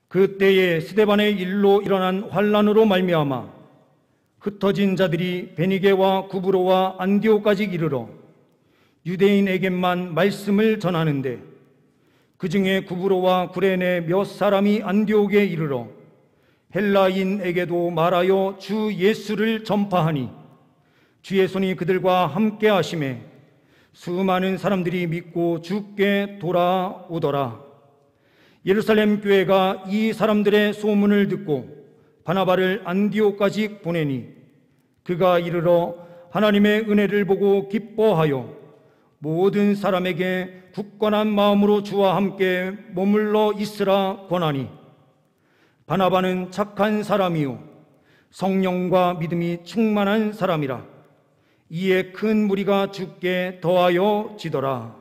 그때에 스데반의 일로 일어난 환란으로 말미암아 흩어진 자들이 베니게와 구브로와 안디오까지 이르러 유대인에게만 말씀을 전하는데, 그 중에 구브로와 구레네 몇 사람이 안디옥에 이르러 헬라인에게도 말하여 주 예수를 전파하니 주의 손이 그들과 함께 하심에 수많은 사람들이 믿고 주께 돌아오더라. 예루살렘 교회가 이 사람들의 소문을 듣고 바나바를 안디옥까지 보내니 그가 이르러 하나님의 은혜를 보고 기뻐하여 모든 사람에게 굳건한 마음으로 주와 함께 머물러 있으라 권하니, 바나바는 착한 사람이요 성령과 믿음이 충만한 사람이라. 이에 큰 무리가 주께 더하여 지더라.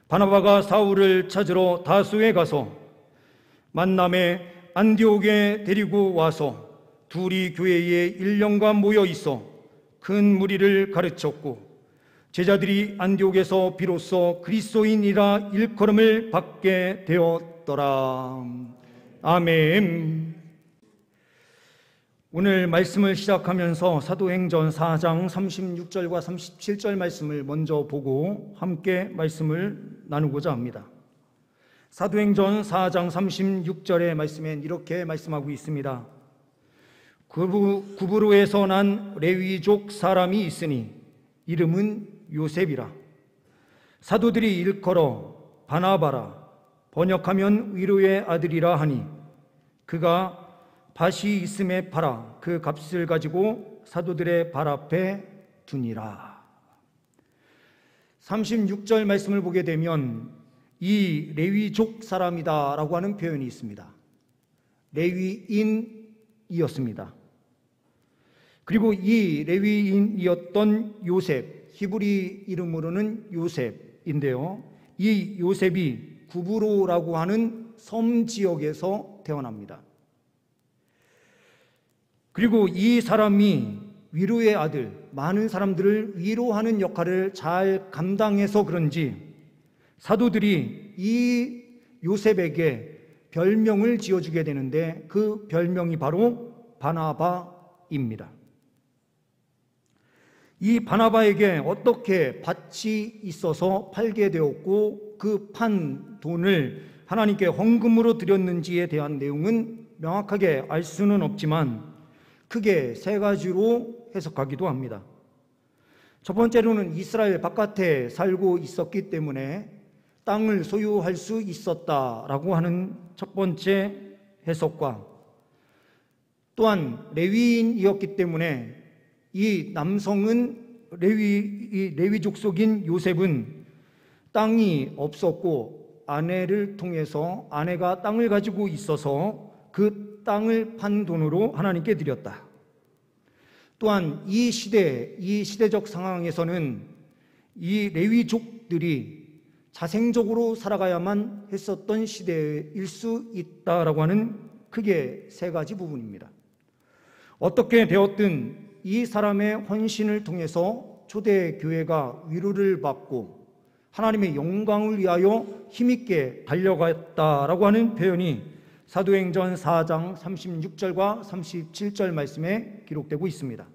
바나바가 사울을 찾으러 다소에 가서 만남에 안디옥에 데리고 와서 둘이 교회에 1년간 모여 있어 큰 무리를 가르쳤고, 제자들이 안디옥에서 비로소 그리스도인이라 일컬음을 받게 되었더라. 아멘. 오늘 말씀을 시작하면서 사도행전 4장 36절과 37절 말씀을 먼저 보고 함께 말씀을 나누고자 합니다. 사도행전 4장 36절의 말씀엔 이렇게 말씀하고 있습니다. 구브로에서 난 레위족 사람이 있으니 이름은 요셉이라. 사도들이 일컬어 바나바라, 번역하면 위로의 아들이라 하니, 그가 밭이 있음에 팔아 그 값을 가지고 사도들의 발 앞에 두니라. 36절 말씀을 보게 되면 이 레위족 사람이다 라고 하는 표현이 있습니다. 레위인이었습니다. 그리고 이 레위인이었던 요셉, 히브리 이름으로는 요셉인데요, 이 요셉이 구브로라고 하는 섬 지역에서 태어납니다. 그리고 이 사람이 위로의 아들, 많은 사람들을 위로하는 역할을 잘 감당해서 그런지 사도들이 이 요셉에게 별명을 지어주게 되는데, 그 별명이 바로 바나바입니다. 이 바나바에게 어떻게 밭이 있어서 팔게 되었고 그 판 돈을 하나님께 헌금으로 드렸는지에 대한 내용은 명확하게 알 수는 없지만 크게 세 가지로 해석하기도 합니다. 첫 번째로는 이스라엘 바깥에 살고 있었기 때문에 땅을 소유할 수 있었다라고 하는 첫 번째 해석과, 또한 레위인이었기 때문에 이 남성은 레위 족속인 요셉은 땅이 없었고 아내를 통해서 아내가 땅을 가지고 있어서 그 땅을 판 돈으로 하나님께 드렸다. 또한 이 시대적 상황에서는 이 레위족들이 자생적으로 살아가야만 했었던 시대일 수 있다라고 하는 크게 세 가지 부분입니다. 어떻게 되었든 이 사람의 헌신을 통해서 초대교회가 위로를 받고 하나님의 영광을 위하여 힘있게 달려갔다라고 하는 표현이 사도행전 4장 36절과 37절 말씀에 기록되고 있습니다.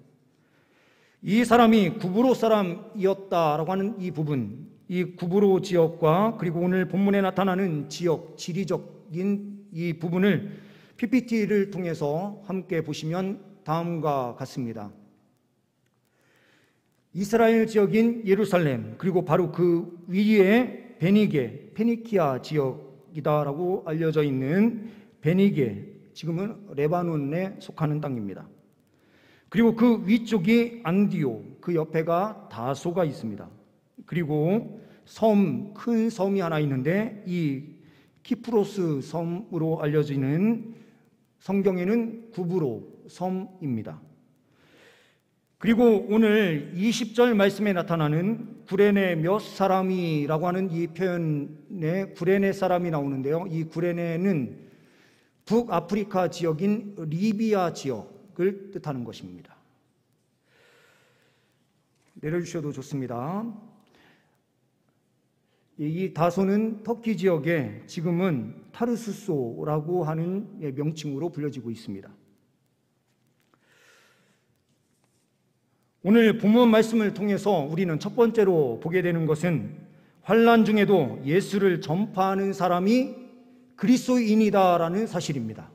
이 사람이 구브로 사람이었다라고 하는 이 부분, 이 구브로 지역과 그리고 오늘 본문에 나타나는 지역, 지리적인 이 부분을 PPT를 통해서 함께 보시면 다음과 같습니다. 이스라엘 지역인 예루살렘, 그리고 바로 그 위에 베니게, 페니키아 지역이다라고 알려져 있는 베니게, 지금은 레바논에 속하는 땅입니다. 그리고 그 위쪽이 안디오, 그 옆에가 다소가 있습니다. 그리고 큰 섬이 하나 있는데 이 키프로스 섬으로 알려지는 성경에는 구브로 섬입니다. 그리고 오늘 20절 말씀에 나타나는 구레네 몇 사람이라고 하는 이 표현에 구레네 사람이 나오는데요, 이 구레네는 북아프리카 지역인 리비아 지역을 뜻하는 것입니다. 내려주셔도 좋습니다. 이 다소는 터키 지역에 지금은 타르수소라고 하는 명칭으로 불려지고 있습니다. 오늘 본문 말씀을 통해서 우리는 첫 번째로 보게 되는 것은 환난 중에도 예수를 전파하는 사람이 그리스도인이다라는 사실입니다.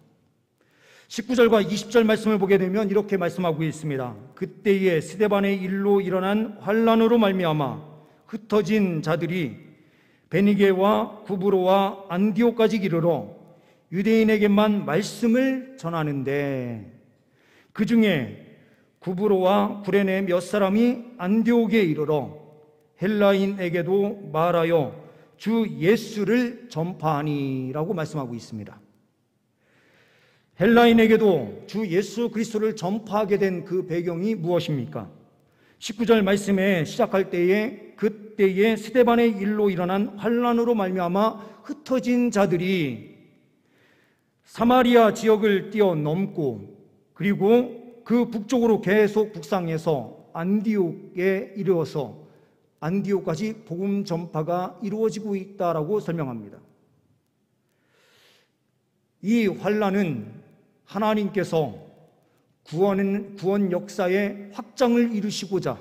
19절과 20절 말씀을 보게 되면 이렇게 말씀하고 있습니다. 그때에 스데반의 일로 일어난 환난으로 말미암아 흩어진 자들이 베니게와 구브로와 안디옥까지 이르러 유대인에게만 말씀을 전하는데, 그 중에 구브로와 구레네 몇 사람이 안디옥에 이르러 헬라인에게도 말하여 주 예수를 전파하니라고 말씀하고 있습니다. 헬라인에게도 주 예수 그리스도를 전파하게 된 그 배경이 무엇입니까? 19절 말씀에 시작할 때에 그때에 스데반의 일로 일어난 환난으로 말미암아 흩어진 자들이 사마리아 지역을 뛰어넘고 그리고 그 북쪽으로 계속 북상해서 안디옥에 이르러서 안디옥까지 복음 전파가 이루어지고 있다라고 설명합니다. 이 환난은 하나님께서 구원 역사의 확장을 이루시고자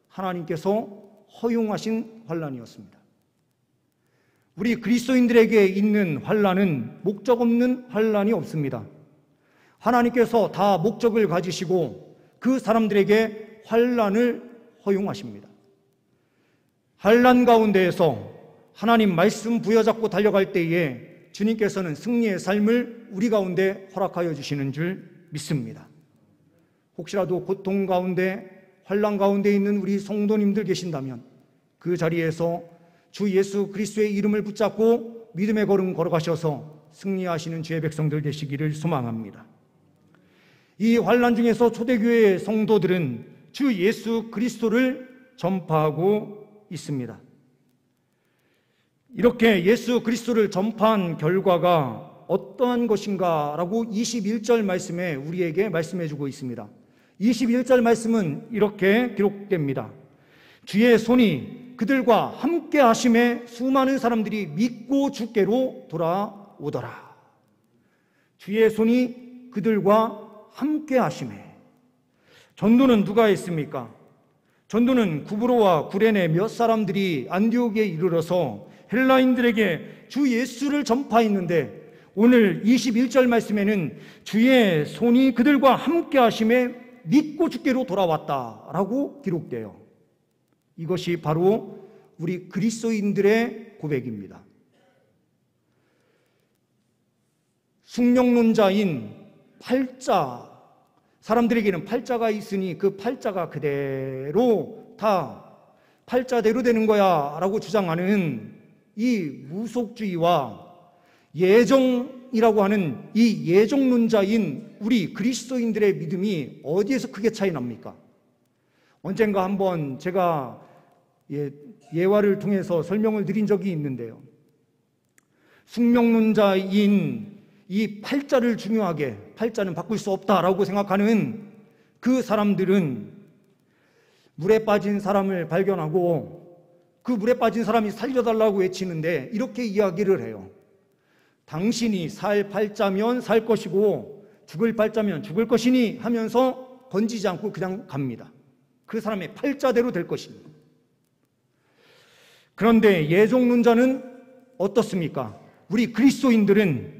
하나님께서 허용하신 환난이었습니다. 우리 그리스도인들에게 있는 환난은 목적 없는 환난이 없습니다. 하나님께서 다 목적을 가지시고 그 사람들에게 환난을 허용하십니다. 환난 가운데에서 하나님 말씀 부여잡고 달려갈 때에 주님께서는 승리의 삶을 우리 가운데 허락하여 주시는 줄 믿습니다. 혹시라도 고통 가운데 환난 가운데 있는 우리 성도님들 계신다면 그 자리에서 주 예수 그리스도의 이름을 붙잡고 믿음의 걸음 걸어가셔서 승리하시는 주의 백성들 되시기를 소망합니다. 이 환난 중에서 초대교회의 성도들은 주 예수 그리스도를 전파하고 있습니다. 이렇게 예수 그리스도를 전파한 결과가 어떠한 것인가 라고 21절 말씀에 우리에게 말씀해 주고 있습니다. 21절 말씀은 이렇게 기록됩니다. 주의 손이 그들과 함께 하심에 수많은 사람들이 믿고 주께로 돌아오더라. 주의 손이 그들과 함께 하심에. 전도는 누가 했습니까? 전도는 구브로와 구레네 몇 사람들이 안디옥에 이르러서 헬라인들에게 주 예수를 전파했는데, 오늘 21절 말씀에는 주의 손이 그들과 함께 하심에 믿고 주께로 돌아왔다라고 기록돼요. 이것이 바로 우리 그리스도인들의 고백입니다. 숙명론자인 팔자, 사람들에게는 팔자가 있으니 그 팔자가 그대로 다 팔자대로 되는 거야 라고 주장하는 이 무속주의와 예정이라고 하는 이 예정론자인 우리 그리스도인들의 믿음이 어디에서 크게 차이 납니까? 언젠가 한번 제가 예화를 통해서 설명을 드린 적이 있는데요. 숙명론자인 이 팔자를 중요하게, 팔자는 바꿀 수 없다라고 생각하는 그 사람들은 물에 빠진 사람을 발견하고 그 물에 빠진 사람이 살려달라고 외치는데 이렇게 이야기를 해요. 당신이 살 팔자면 살 것이고 죽을 팔자면 죽을 것이니 하면서 건지지 않고 그냥 갑니다. 그 사람의 팔자대로 될 것입니다. 그런데 예정론자는 어떻습니까? 우리 그리스도인들은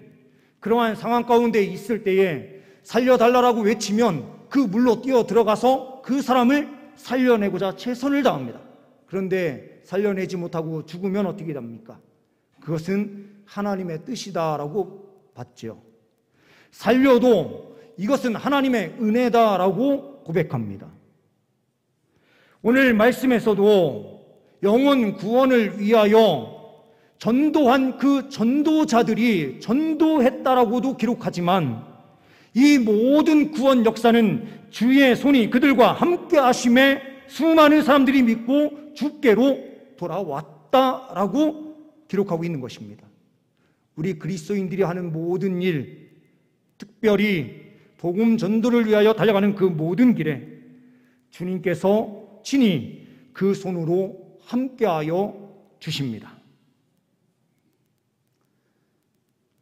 그러한 상황 가운데 있을 때에 살려달라고 외치면 그 물로 뛰어 들어가서 그 사람을 살려내고자 최선을 다합니다. 그런데 살려내지 못하고 죽으면 어떻게 됩니까? 그것은 하나님의 뜻이다라고 봤죠. 살려도 이것은 하나님의 은혜다라고 고백합니다. 오늘 말씀에서도 영혼 구원을 위하여 전도한 그 전도자들이 전도했다라고도 기록하지만 이 모든 구원 역사는 주의 손이 그들과 함께 하심에 수많은 사람들이 믿고 주께로 돌아왔다라고 기록하고 있는 것입니다. 우리 그리스도인들이 하는 모든 일, 특별히 복음 전도를 위하여 달려가는 그 모든 길에 주님께서 친히 그 손으로 함께하여 주십니다.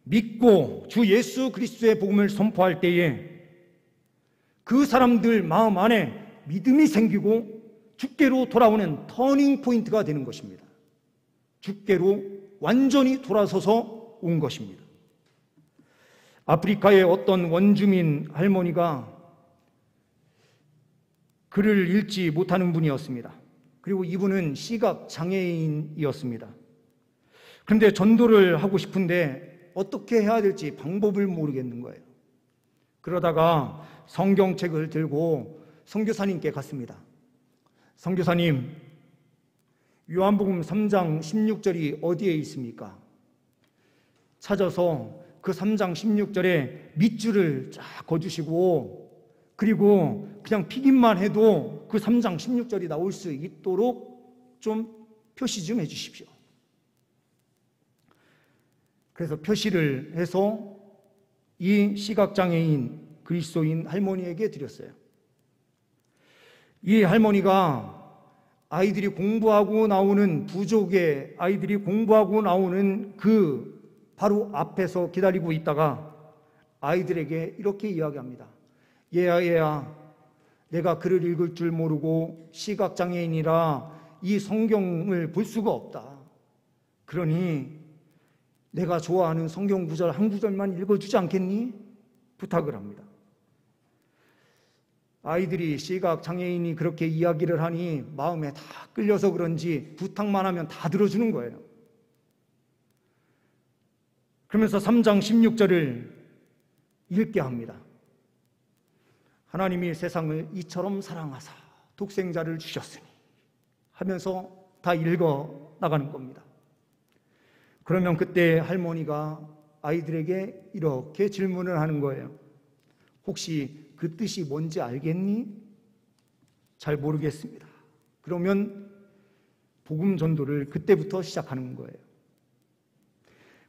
믿고 주 예수 그리스도의 복음을 선포할 때에 그 사람들 마음 안에 믿음이 생기고 주께로 돌아오는 터닝 포인트가 되는 것입니다. 주께로 완전히 돌아서서 온 것입니다. 아프리카의 어떤 원주민 할머니가 글을 읽지 못하는 분이었습니다. 그리고 이분은 시각 장애인이었습니다. 그런데 전도를 하고 싶은데 어떻게 해야 될지 방법을 모르겠는 거예요. 그러다가 성경책을 들고 선교사님께 갔습니다. 선교사님, 요한복음 3장 16절이 어디에 있습니까? 찾아서 그 3장 16절에 밑줄을 쫙 그어주시고, 그리고 그냥 피기만 해도 그 3장 16절이 나올 수 있도록 좀 표시 좀 해주십시오. 그래서 표시를 해서 이 시각장애인 그리스도인 할머니에게 드렸어요. 이 할머니가 아이들이 공부하고 나오는, 부족의 아이들이 공부하고 나오는 그 바로 앞에서 기다리고 있다가 아이들에게 이렇게 이야기합니다. 얘야, 내가 글을 읽을 줄 모르고 시각장애인이라 이 성경을 볼 수가 없다. 그러니 내가 좋아하는 성경 구절 한 구절만 읽어주지 않겠니? 부탁을 합니다. 아이들이 시각장애인이 그렇게 이야기를 하니 마음에 다 끌려서 그런지 부탁만 하면 다 들어주는 거예요. 그러면서 3장 16절을 읽게 합니다. 하나님이 세상을 이처럼 사랑하사 독생자를 주셨으니 하면서 다 읽어 나가는 겁니다. 그러면 그때 할머니가 아이들에게 이렇게 질문을 하는 거예요. 혹시 그 뜻이 뭔지 알겠니? 잘 모르겠습니다. 그러면 복음 전도를 그때부터 시작하는 거예요.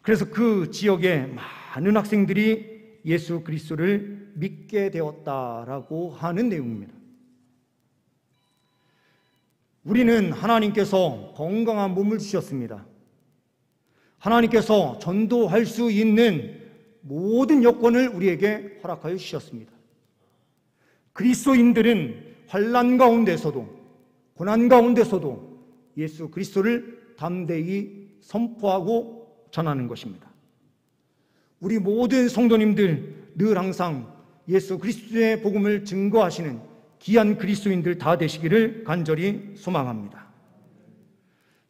그래서 그 지역에 많은 학생들이 예수 그리스도를 믿게 되었다라고 하는 내용입니다. 우리는 하나님께서 건강한 몸을 주셨습니다. 하나님께서 전도할 수 있는 모든 여건을 우리에게 허락하여 주셨습니다. 그리스도인들은 환난 가운데서도 고난 가운데서도 예수 그리스도를 담대히 선포하고 전하는 것입니다. 우리 모든 성도님들 늘 항상 예수 그리스도의 복음을 증거하시는 귀한 그리스도인들 다 되시기를 간절히 소망합니다.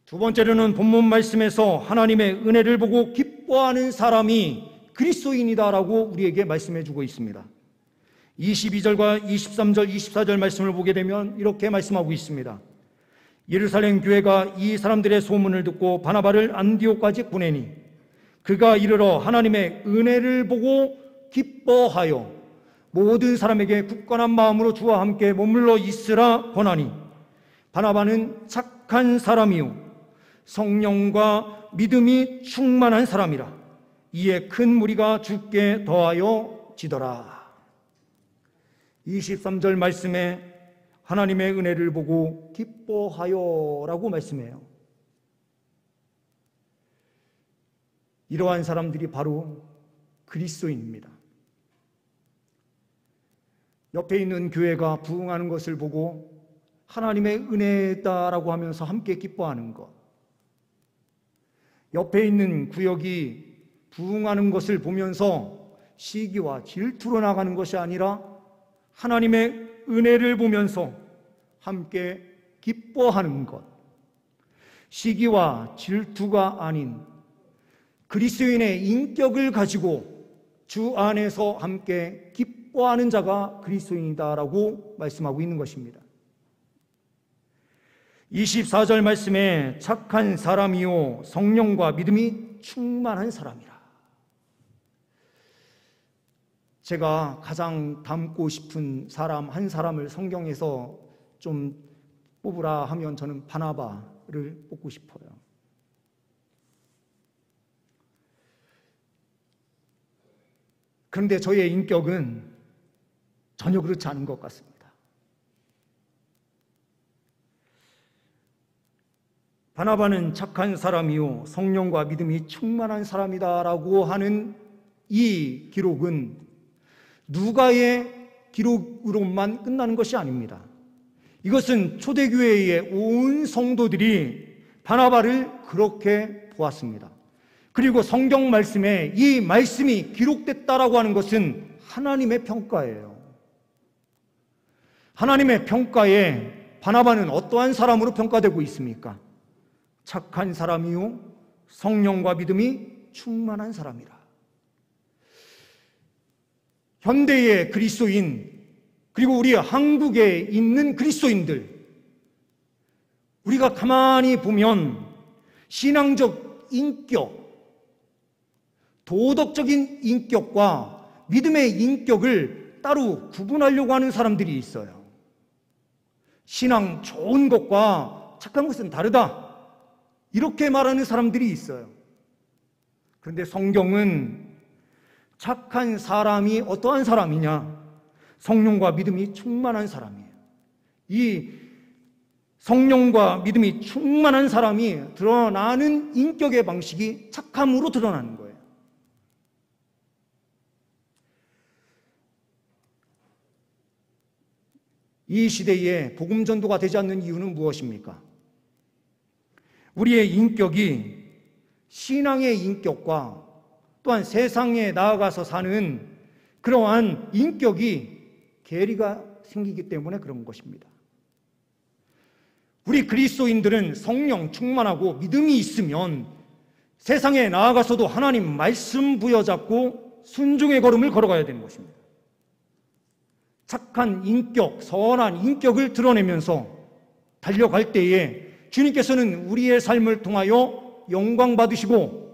두 번째로는 본문 말씀에서 하나님의 은혜를 보고 기뻐하는 사람이 그리스도인이다라고 우리에게 말씀해 주고 있습니다. 22절과 23절, 24절 말씀을 보게 되면 이렇게 말씀하고 있습니다. 예루살렘 교회가 이 사람들의 소문을 듣고 바나바를 안디옥까지 보내니 그가 이르러 하나님의 은혜를 보고 기뻐하여 모든 사람에게 굳건한 마음으로 주와 함께 머물러 있으라 권하니 바나바는 착한 사람이요 성령과 믿음이 충만한 사람이라 이에 큰 무리가 주께 더하여 지더라. 23절 말씀에 하나님의 은혜를 보고 기뻐하여 라고 말씀해요. 이러한 사람들이 바로 그리스도인입니다. 옆에 있는 교회가 부흥하는 것을 보고 하나님의 은혜다라고 하면서 함께 기뻐하는 것, 옆에 있는 구역이 부흥하는 것을 보면서 시기와 질투로 나가는 것이 아니라 하나님의 은혜를 보면서 함께 기뻐하는 것, 시기와 질투가 아닌 그리스도인의 인격을 가지고 주 안에서 함께 기뻐하는 자가 그리스도인이다라고 말씀하고 있는 것입니다. 24절 말씀에 착한 사람이요 성령과 믿음이 충만한 사람이라. 제가 가장 닮고 싶은 사람 한 사람을 성경에서 좀 뽑으라 하면 저는 바나바를 뽑고 싶어요. 그런데 저의 인격은 전혀 그렇지 않은 것 같습니다. 바나바는 착한 사람이요 성령과 믿음이 충만한 사람이다라고 하는 이 기록은 누가의 기록으로만 끝나는 것이 아닙니다. 이것은 초대교회의 온 성도들이 바나바를 그렇게 보았습니다. 그리고 성경 말씀에 이 말씀이 기록됐다라고 하는 것은 하나님의 평가예요. 하나님의 평가에 바나바는 어떠한 사람으로 평가되고 있습니까? 착한 사람이요 성령과 믿음이 충만한 사람이라. 현대의 그리스도인, 그리고 우리 한국에 있는 그리스도인들, 우리가 가만히 보면 신앙적 인격, 도덕적인 인격과 믿음의 인격을 따로 구분하려고 하는 사람들이 있어요. 신앙 좋은 것과 착한 것은 다르다, 이렇게 말하는 사람들이 있어요. 그런데 성경은 착한 사람이 어떠한 사람이냐? 성령과 믿음이 충만한 사람이에요. 이 성령과 믿음이 충만한 사람이 드러나는 인격의 방식이 착함으로 드러나는 거예요. 이 시대에 복음 전도가 되지 않는 이유는 무엇입니까? 우리의 인격이 신앙의 인격과 또한 세상에 나아가서 사는 그러한 인격이 괴리가 생기기 때문에 그런 것입니다. 우리 그리스도인들은 성령 충만하고 믿음이 있으면 세상에 나아가서도 하나님 말씀 부여잡고 순종의 걸음을 걸어가야 되는 것입니다. 착한 인격, 선한 인격을 드러내면서 달려갈 때에 주님께서는 우리의 삶을 통하여 영광 받으시고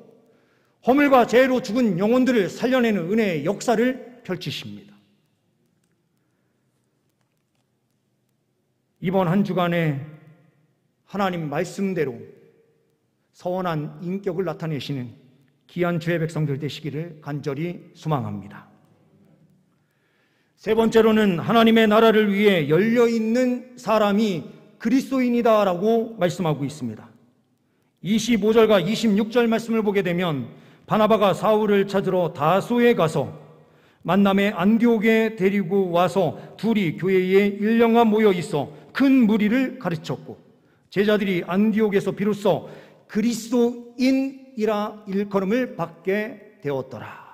허물과 죄로 죽은 영혼들을 살려내는 은혜의 역사를 펼치십니다. 이번 한 주간에 하나님 말씀대로 선한 인격을 나타내시는 귀한 주의 백성들 되시기를 간절히 소망합니다. 세 번째로는 하나님의 나라를 위해 열려있는 사람이 그리스도인이다라고 말씀하고 있습니다. 25절과 26절 말씀을 보게 되면 바나바가 사울을 찾으러 다소에 가서 만남의 안디옥에 데리고 와서 둘이 교회에 1년간 모여 있어 큰 무리를 가르쳤고 제자들이 안디옥에서 비로소 그리스도인이라 일컬음을 받게 되었더라.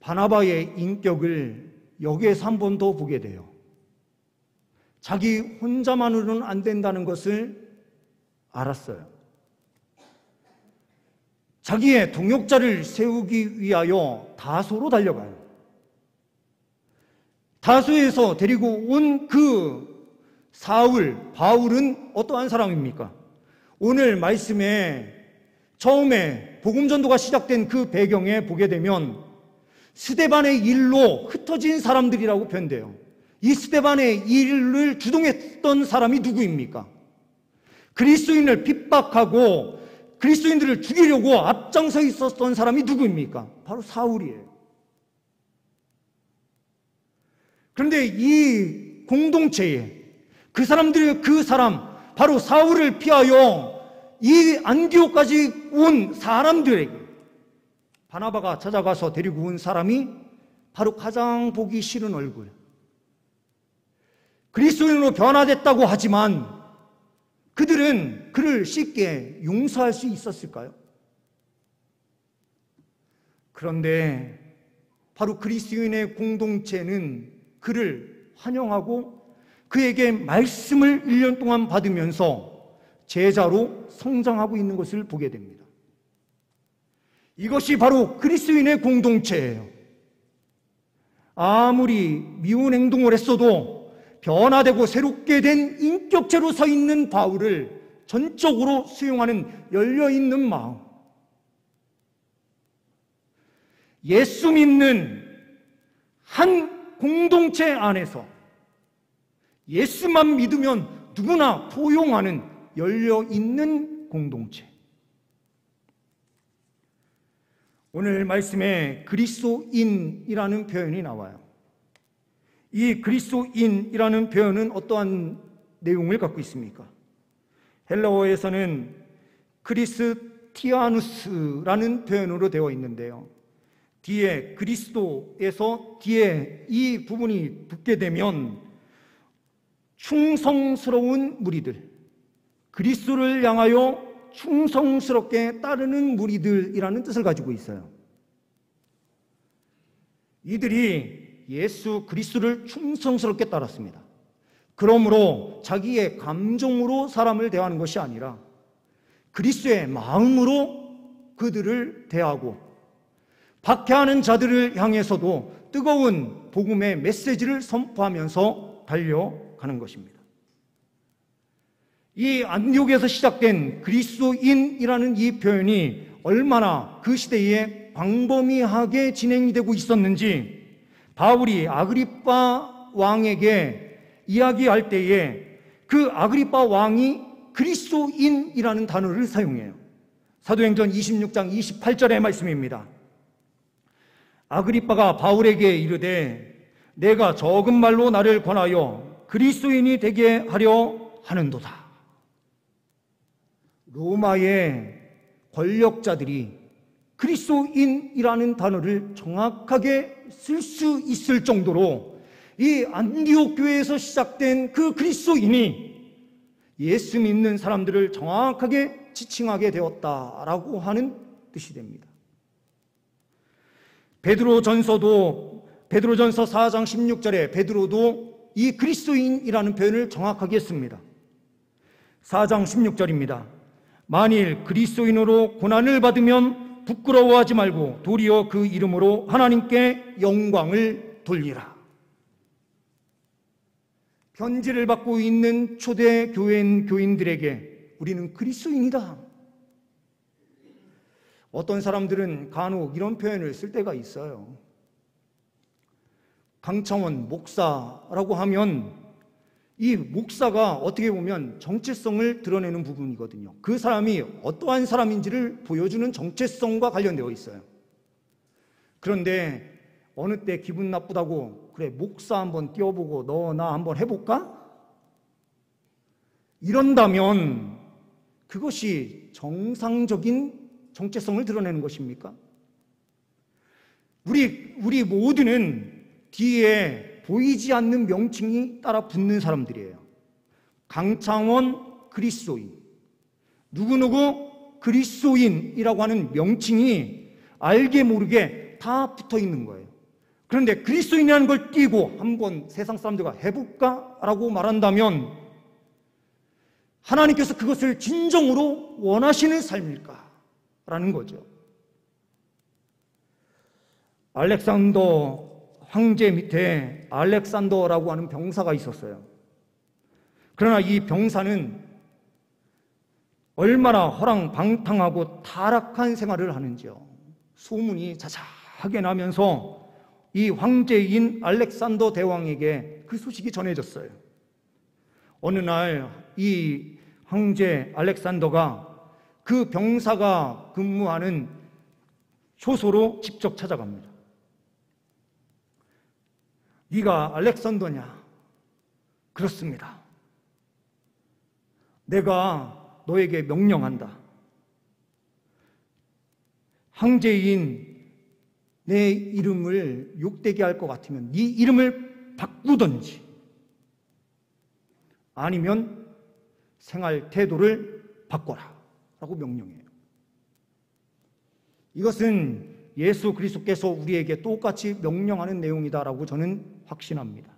바나바의 인격을 여기에서 한 번 더 보게 돼요. 자기 혼자만으로는 안 된다는 것을 알았어요. 자기의 동역자를 세우기 위하여 다소로 달려가요. 다소에서 데리고 온 그 바울은 어떠한 사람입니까? 오늘 말씀에 처음에 복음 전도가 시작된 그 배경에 보게 되면 스데반의 일로 흩어진 사람들이라고 표현돼요. 이 스데반의 일을 주동했던 사람이 누구입니까? 그리스도인을 핍박하고 그리스도인들을 죽이려고 앞장서 있었던 사람이 누구입니까? 바로 사울이에요. 그런데 이 공동체에 그 사람, 바로 사울을 피하여 이 안디옥까지 온 사람들에게 바나바가 찾아가서 데리고 온 사람이 바로 가장 보기 싫은 얼굴, 그리스도인으로 변화됐다고 하지만 그들은 그를 쉽게 용서할 수 있었을까요? 그런데 바로 그리스도인의 공동체는 그를 환영하고 그에게 말씀을 1년 동안 받으면서 제자로 성장하고 있는 것을 보게 됩니다. 이것이 바로 그리스도인의 공동체예요. 아무리 미운 행동을 했어도 변화되고 새롭게 된 인격체로 서 있는 바울을 전적으로 수용하는 열려있는 마음, 예수 믿는 한 공동체 안에서 예수만 믿으면 누구나 포용하는 열려있는 공동체. 오늘 말씀에 그리스도인이라는 표현이 나와요. 이 그리스도인이라는 표현은 어떠한 내용을 갖고 있습니까? 헬라어에서는 크리스티아누스라는 표현으로 되어 있는데요. 뒤에 그리스도에서 뒤에 이 부분이 붙게 되면 충성스러운 무리들, 그리스도를 향하여 충성스럽게 따르는 무리들이라는 뜻을 가지고 있어요. 이들이 예수 그리스도를 충성스럽게 따랐습니다. 그러므로 자기의 감정으로 사람을 대하는 것이 아니라 그리스도의 마음으로 그들을 대하고, 박해하는 자들을 향해서도 뜨거운 복음의 메시지를 선포하면서 달려가는 것입니다. 이 안디옥에서 시작된 그리스도인이라는 이 표현이 얼마나 그 시대에 광범위하게 진행이 되고 있었는지 바울이 아그리빠 왕에게 이야기할 때에 그 아그리빠 왕이 그리스도인이라는 단어를 사용해요. 사도행전 26장 28절의 말씀입니다. 아그리빠가 바울에게 이르되 내가 적은 말로 나를 권하여 그리스도인이 되게 하려 하는도다. 로마의 권력자들이 그리스도인이라는 단어를 정확하게 쓸 수 있을 정도로 이 안디옥 교회에서 시작된 그 그리스도인이 예수 믿는 사람들을 정확하게 지칭하게 되었다라고 하는 뜻이 됩니다. 베드로전서 4장 16절에 베드로도 이 그리스도인이라는 표현을 정확하게 씁니다. 4장 16절입니다. 만일 그리스도인으로 고난을 받으면 부끄러워하지 말고 도리어 그 이름으로 하나님께 영광을 돌리라. 편지를 받고 있는 초대 교인들에게 우리는 그리스도인이다. 어떤 사람들은 간혹 이런 표현을 쓸 때가 있어요. 강창원 목사라고 하면 이 목사가 어떻게 보면 정체성을 드러내는 부분이거든요. 그 사람이 어떠한 사람인지를 보여주는 정체성과 관련되어 있어요. 그런데 어느 때 기분 나쁘다고 그래 목사 한번 띄워보고 너 나 한번 해볼까? 이런다면 그것이 정상적인 정체성을 드러내는 것입니까? 우리 모두는 뒤에 보이지 않는 명칭이 따라 붙는 사람들이에요. 강창원 그리스도인, 누구누구 그리스도인이라고 하는 명칭이 알게 모르게 다 붙어 있는 거예요. 그런데 그리스도인이라는 걸 띄고 한번 세상 사람들과 해볼까? 라고 말한다면 하나님께서 그것을 진정으로 원하시는 삶일까? 라는 거죠. 알렉산더 황제 밑에 알렉산더라고 하는 병사가 있었어요. 그러나 이 병사는 얼마나 허랑방탕하고 타락한 생활을 하는지요. 소문이 자자하게 나면서 이 황제인 알렉산더 대왕에게 그 소식이 전해졌어요. 어느 날 이 황제 알렉산더가 그 병사가 근무하는 초소로 직접 찾아갑니다. 네가 알렉산더냐? 그렇습니다. 내가 너에게 명령한다. 황제인 내 이름을 욕되게 할 것 같으면 네 이름을 바꾸든지 아니면 생활 태도를 바꿔라 라고 명령해요. 이것은 예수 그리스도께서 우리에게 똑같이 명령하는 내용이다라고 저는 확신합니다.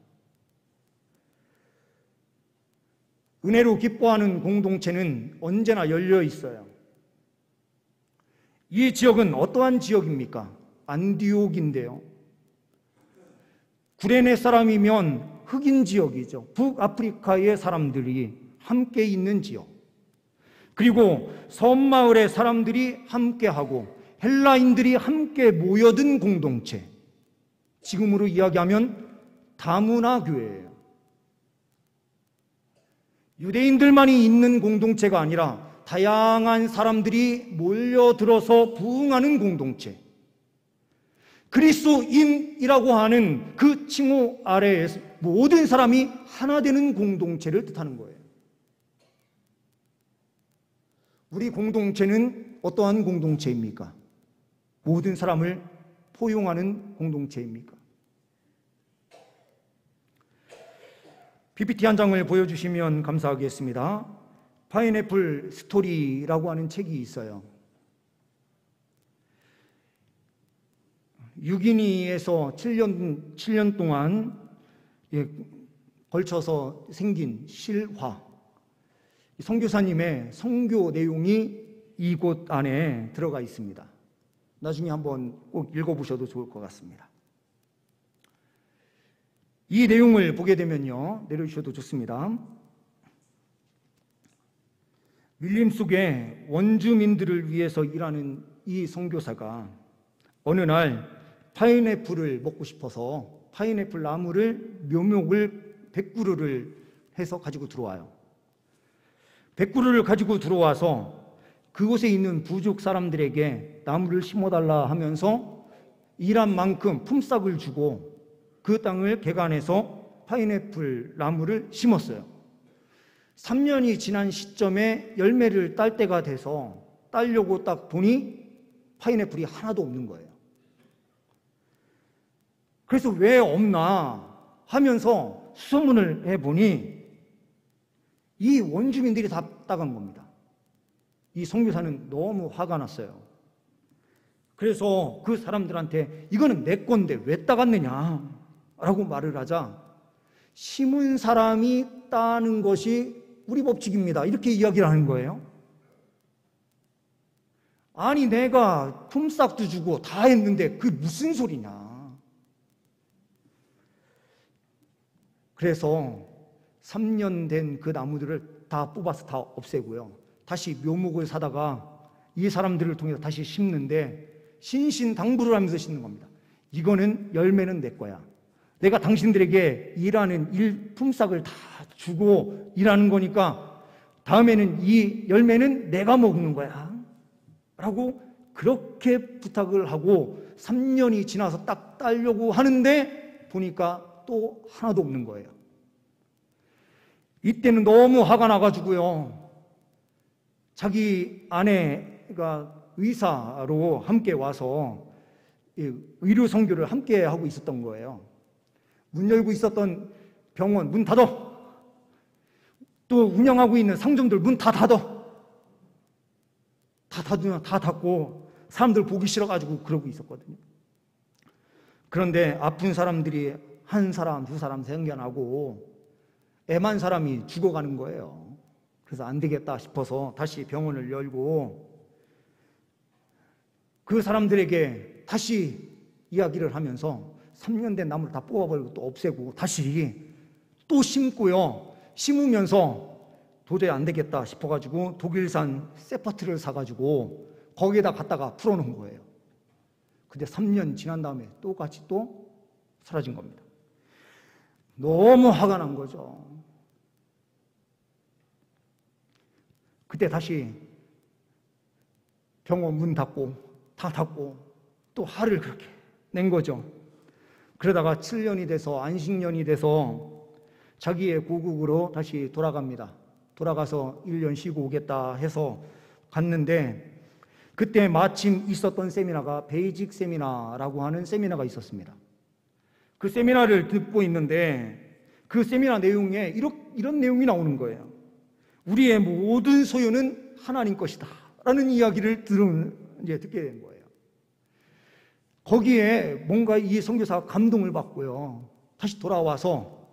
은혜로 기뻐하는 공동체는 언제나 열려 있어요. 이 지역은 어떠한 지역입니까? 안디옥인데요. 구레네 사람이면 흑인 지역이죠. 북아프리카의 사람들이 함께 있는 지역. 그리고 섬마을의 사람들이 함께하고 헬라인들이 함께 모여든 공동체. 지금으로 이야기하면 다문화 교회예요. 유대인들만이 있는 공동체가 아니라 다양한 사람들이 몰려들어서 부흥하는 공동체. 그리스도인이라고 하는 그 칭호 아래에 모든 사람이 하나 되는 공동체를 뜻하는 거예요. 우리 공동체는 어떠한 공동체입니까? 모든 사람을 포용하는 공동체입니까? PPT 한 장을 보여주시면 감사하겠습니다. 파인애플 스토리라고 하는 책이 있어요. 유기니에서 7년 동안 걸쳐서 생긴 실화, 선교사님의 선교 내용이 이곳 안에 들어가 있습니다. 나중에 한번 꼭 읽어보셔도 좋을 것 같습니다. 이 내용을 보게 되면요, 내려주셔도 좋습니다. 밀림 속에 원주민들을 위해서 일하는 이 선교사가 어느 날 파인애플을 먹고 싶어서 파인애플 나무를 묘목을 100그루를 해서 가지고 들어와요. 100그루를 가지고 들어와서 그곳에 있는 부족 사람들에게 나무를 심어달라 하면서 일한 만큼 품삯을 주고 그 땅을 개간해서 파인애플 나무를 심었어요. 3년이 지난 시점에 열매를 딸 때가 돼서 따려고 딱 보니 파인애플이 하나도 없는 거예요. 그래서 왜 없나 하면서 수소문을 해보니 이 원주민들이 다 따간 겁니다. 이 선교사는 너무 화가 났어요. 그래서 그 사람들한테 이거는 내 건데 왜 따갔느냐 라고 말을 하자, 심은 사람이 따는 것이 우리 법칙입니다, 이렇게 이야기를 하는 거예요. 아니 내가 품삯도 주고 다 했는데 그게 무슨 소리냐. 그래서 3년 된 그 나무들을 다 뽑아서 다 없애고요, 다시 묘목을 사다가 이 사람들을 통해서 다시 심는데 신신당부를 하면서 심는 겁니다. 이거는 열매는 내 거야. 내가 당신들에게 일하는 일 품삯을 다 주고 일하는 거니까 다음에는 이 열매는 내가 먹는 거야 라고 그렇게 부탁을 하고 3년이 지나서 딱 따려고 하는데 보니까 또 하나도 없는 거예요. 이때는 너무 화가 나가지고요, 자기 아내가 의사로 함께 와서 의료 선교를 함께 하고 있었던 거예요. 문 열고 있었던 병원 문 닫어, 또 운영하고 있는 상점들 문 다 닫어, 다 닫고 사람들 보기 싫어가지고 그러고 있었거든요. 그런데 아픈 사람들이 한 사람 두 사람 생겨나고 애만 사람이 죽어가는 거예요. 그래서 안 되겠다 싶어서 다시 병원을 열고 그 사람들에게 다시 이야기를 하면서 3년 된 나무를 다 뽑아버리고 또 없애고 다시 또 심고요, 심으면서 도저히 안 되겠다 싶어가지고 독일산 세퍼트를 사가지고 거기에다 갖다가 풀어놓은 거예요. 근데 3년 지난 다음에 똑같이 또 사라진 겁니다. 너무 화가 난 거죠. 그때 다시 병원 문 닫고 다 닫고 또 화를 그렇게 낸 거죠. 그러다가 7년이 돼서 안식년이 돼서 자기의 고국으로 다시 돌아갑니다. 돌아가서 1년 쉬고 오겠다 해서 갔는데 그때 마침 있었던 세미나가 베이직 세미나라고 하는 세미나가 있었습니다. 그 세미나를 듣고 있는데 그 세미나 내용에 이런 내용이 나오는 거예요. 우리의 모든 소유는 하나님 것이다 라는 이야기를 듣게 된 거예요. 거기에 뭔가 이 선교사가 감동을 받고요, 다시 돌아와서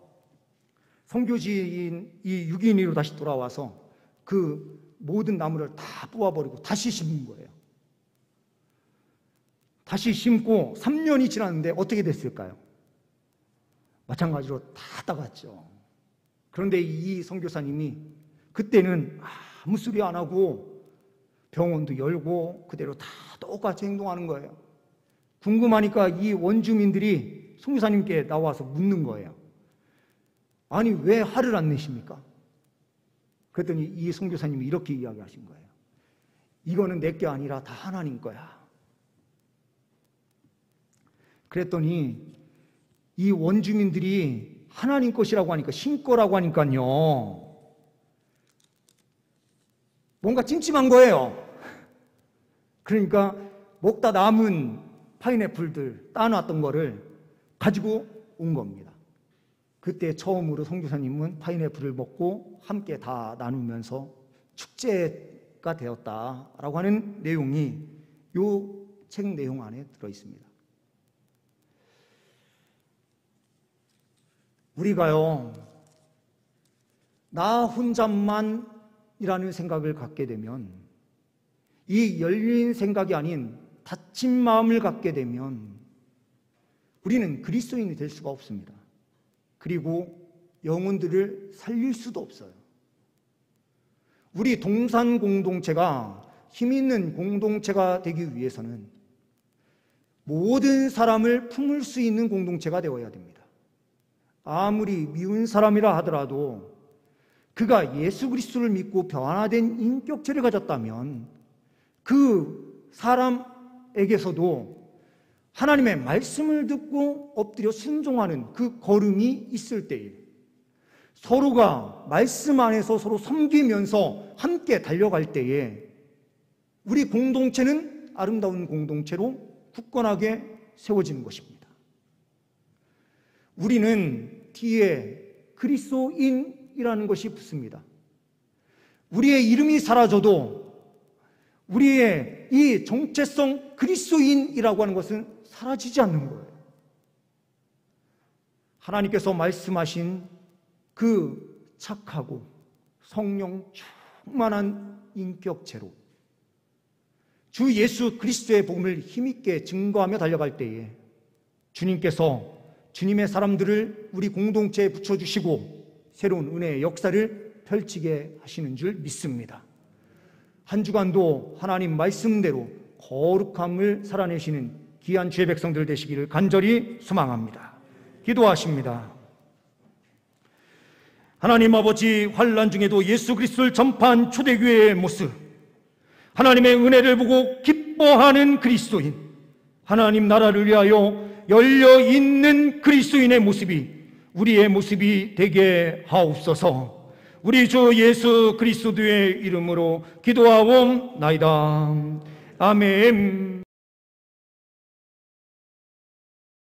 선교지인 이 유기니로 다시 돌아와서 그 모든 나무를 다 뽑아버리고 다시 심는 거예요. 다시 심고 3년이 지났는데 어떻게 됐을까요? 마찬가지로 다 따갔죠. 그런데 이 선교사님이 그때는 아무 소리 안 하고 병원도 열고 그대로 다 똑같이 행동하는 거예요. 궁금하니까 이 원주민들이 선교사님께 나와서 묻는 거예요. 아니 왜 화를 안 내십니까? 그랬더니 이 선교사님이 이렇게 이야기하신 거예요. 이거는 내게 아니라 다 하나님 거야. 그랬더니 이 원주민들이 하나님 것이라고 하니까 신 거라고 하니까요, 뭔가 찜찜한 거예요. 그러니까 먹다 남은 파인애플들 따놨던 거를 가지고 온 겁니다. 그때 처음으로 선교사님은 파인애플을 먹고 함께 다 나누면서 축제가 되었다라고 하는 내용이 이 책 내용 안에 들어 있습니다. 우리가요, 나 혼자만이라는 생각을 갖게 되면, 이 열린 생각이 아닌 닫힌 마음을 갖게 되면 우리는 그리스도인이 될 수가 없습니다. 그리고 영혼들을 살릴 수도 없어요. 우리 동산 공동체가 힘 있는 공동체가 되기 위해서는 모든 사람을 품을 수 있는 공동체가 되어야 됩니다. 아무리 미운 사람이라 하더라도 그가 예수 그리스도를 믿고 변화된 인격체를 가졌다면 그 사람에게서도 하나님의 말씀을 듣고 엎드려 순종하는 그 걸음이 있을 때에 서로가 말씀 안에서 서로 섬기면서 함께 달려갈 때에 우리 공동체는 아름다운 공동체로 굳건하게 세워지는 것입니다. 우리는 뒤에 그리스도인이라는 것이 붙습니다. 우리의 이름이 사라져도 우리의 이 정체성 그리스도인이라고 하는 것은 사라지지 않는 거예요. 하나님께서 말씀하신 그 착하고 성령 충만한 인격체로 주 예수 그리스도의 복음을 힘있게 증거하며 달려갈 때에 주님께서 주님의 사람들을 우리 공동체에 붙여주시고 새로운 은혜의 역사를 펼치게 하시는 줄 믿습니다. 한 주간도 하나님 말씀대로 거룩함을 살아내시는 귀한 주의 백성들 되시기를 간절히 소망합니다. 기도하십니다. 하나님 아버지, 환난 중에도 예수 그리스도를 전파한 초대교회의 모습, 하나님의 은혜를 보고 기뻐하는 그리스도인, 하나님 나라를 위하여 열려있는 그리스도인의 모습이 우리의 모습이 되게 하옵소서. 우리 주 예수 그리스도의 이름으로 기도하옵나이다. 아멘.